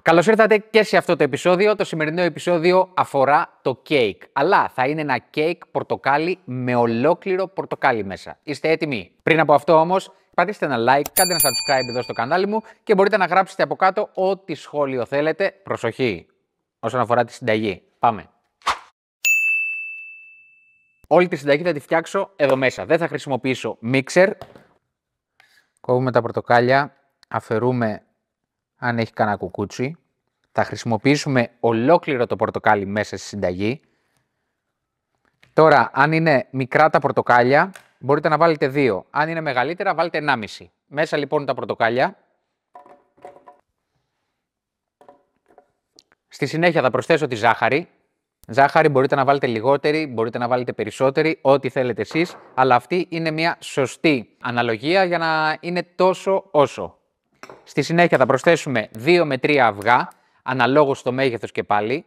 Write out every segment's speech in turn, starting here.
Καλώς ήρθατε και σε αυτό το επεισόδιο. Το σημερινό επεισόδιο αφορά το κέικ. Αλλά θα είναι ένα κέικ πορτοκάλι με ολόκληρο πορτοκάλι μέσα. Είστε έτοιμοι? Πριν από αυτό όμως, πατήστε ένα like, κάντε ένα subscribe εδώ στο κανάλι μου και μπορείτε να γράψετε από κάτω ό,τι σχόλιο θέλετε. Προσοχή όσον αφορά τη συνταγή. Πάμε. Όλη τη συνταγή θα τη φτιάξω εδώ μέσα. Δεν θα χρησιμοποιήσω μίξερ. Κόβουμε τα πορτοκάλια, αφαιρούμε αν έχει κανένα κουκούτσι. Θα χρησιμοποιήσουμε ολόκληρο το πορτοκάλι μέσα στη συνταγή. Τώρα, αν είναι μικρά τα πορτοκάλια, μπορείτε να βάλετε 2. Αν είναι μεγαλύτερα, βάλτε 1,5. Μέσα λοιπόν τα πορτοκάλια. Στη συνέχεια θα προσθέσω τη ζάχαρη. Ζάχαρη μπορείτε να βάλετε λιγότερη, μπορείτε να βάλετε περισσότερη, ό,τι θέλετε εσείς. Αλλά αυτή είναι μια σωστή αναλογία για να είναι τόσο όσο. Στη συνέχεια θα προσθέσουμε 2 με 3 αυγά, αναλόγως στο μέγεθος και πάλι.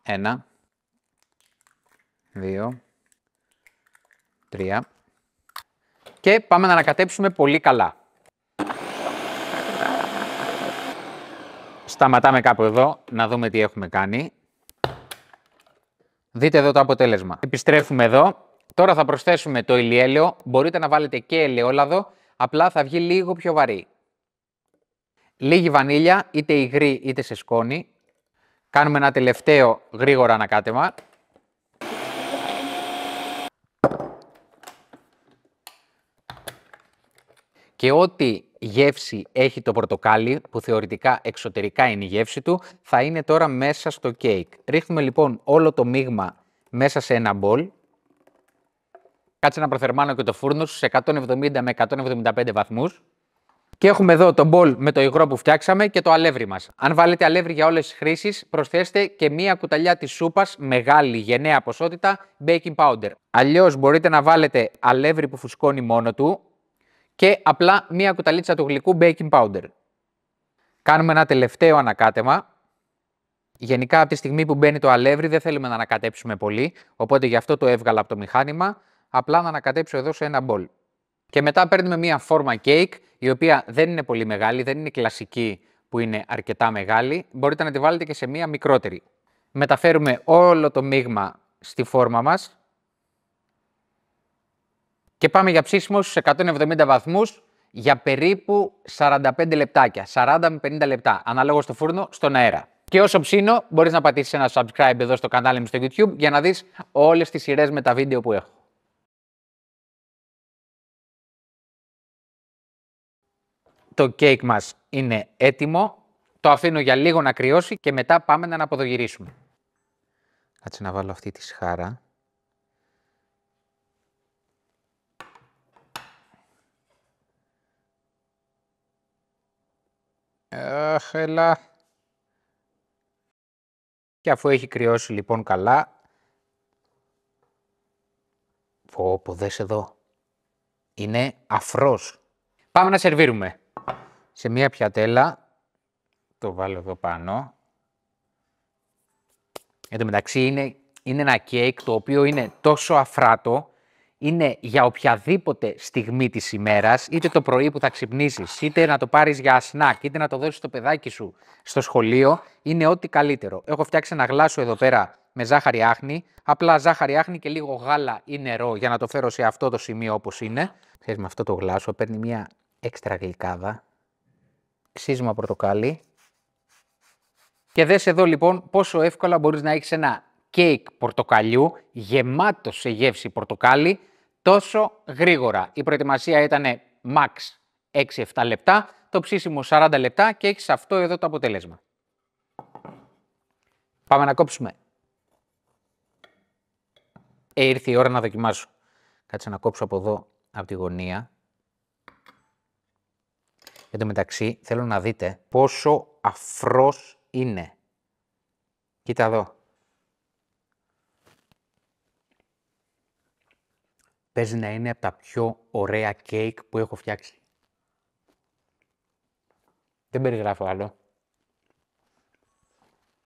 1, 2, 3. Και πάμε να ανακατέψουμε πολύ καλά. Σταματάμε κάπου εδώ, να δούμε τι έχουμε κάνει. Δείτε εδώ το αποτέλεσμα. Επιστρέφουμε εδώ. Τώρα θα προσθέσουμε το ηλιέλαιο. Μπορείτε να βάλετε και ελαιόλαδο, απλά θα βγει λίγο πιο βαρύ. Λίγη βανίλια, είτε υγρή είτε σε σκόνη. Κάνουμε ένα τελευταίο γρήγορο ανακάτεμα. Και ό,τι γεύση έχει το πορτοκάλι, που θεωρητικά εξωτερικά είναι η γεύση του, θα είναι τώρα μέσα στο κέικ. Ρίχνουμε λοιπόν όλο το μείγμα μέσα σε ένα μπολ. Κάτσε να προθερμάνω και το φούρνο στους 170 με 175 βαθμούς. Και έχουμε εδώ το μπολ με το υγρό που φτιάξαμε και το αλεύρι μας. Αν βάλετε αλεύρι για όλες τις χρήσεις, προσθέστε και μία κουταλιά της σούπας, μεγάλη γενναία ποσότητα, baking powder. Αλλιώς μπορείτε να βάλετε αλεύρι που φουσκώνει μόνο του και απλά μία κουταλίτσα του γλυκού baking powder. Κάνουμε ένα τελευταίο ανακάτεμα. Γενικά από τη στιγμή που μπαίνει το αλεύρι δεν θέλουμε να ανακατέψουμε πολύ, οπότε γι' αυτό το έβγαλα από το μηχάνημα, απλά να ανακατέψω εδώ σε ένα μπολ. Και μετά παίρνουμε μία φόρμα κέικ, η οποία δεν είναι πολύ μεγάλη, δεν είναι κλασική που είναι αρκετά μεγάλη. Μπορείτε να τη βάλετε και σε μία μικρότερη. Μεταφέρουμε όλο το μείγμα στη φόρμα μας και πάμε για ψήσιμο στους 170 βαθμούς για περίπου 45 λεπτάκια, 40 με 50 λεπτά, ανάλογα στο φούρνο, στον αέρα. Και όσο ψήνω, μπορείς να πατήσεις ένα subscribe εδώ στο κανάλι μου στο YouTube για να δεις όλες τις σειρές με τα βίντεο που έχω. Το κέικ μας είναι έτοιμο, το αφήνω για λίγο να κρυώσει και μετά πάμε να αναποδογυρίσουμε. Κάτσε να βάλω αυτή τη σχάρα. Έλα. Και αφού έχει κρυώσει λοιπόν καλά, πω δες εδώ, είναι αφρός. Πάμε να σερβίρουμε. Σε μία πιατέλα, το βάλω εδώ πάνω. Εν τω μεταξύ είναι ένα κέικ το οποίο είναι τόσο αφράτο, είναι για οποιαδήποτε στιγμή της ημέρας, είτε το πρωί που θα ξυπνήσεις, είτε να το πάρεις για σνακ, είτε να το δώσεις στο παιδάκι σου στο σχολείο, είναι ό,τι καλύτερο. Έχω φτιάξει ένα γλάσο εδώ πέρα με ζάχαρη άχνη, απλά ζάχαρη άχνη και λίγο γάλα ή νερό για να το φέρω σε αυτό το σημείο όπως είναι. Ξέρεις, με αυτό το γλάσο παίρνει μια έξτρα γλυκάδα, ξύσμα πορτοκάλι. Και δες εδώ λοιπόν πόσο εύκολα μπορείς να έχεις ένα κέικ πορτοκαλιού γεμάτο σε γεύση πορτοκάλι τόσο γρήγορα. Η προετοιμασία ήταν max 6-7 λεπτά, το ψήσιμο 40 λεπτά και έχεις αυτό εδώ το αποτέλεσμα. Πάμε να κόψουμε. Ήρθε η ώρα να δοκιμάσω. Κάτσε να κόψω από εδώ, από τη γωνία. Εν τω μεταξύ θέλω να δείτε πόσο αφρός είναι. Κοίτα εδώ. Παίζει να είναι από τα πιο ωραία κέικ που έχω φτιάξει. Δεν περιγράφω άλλο.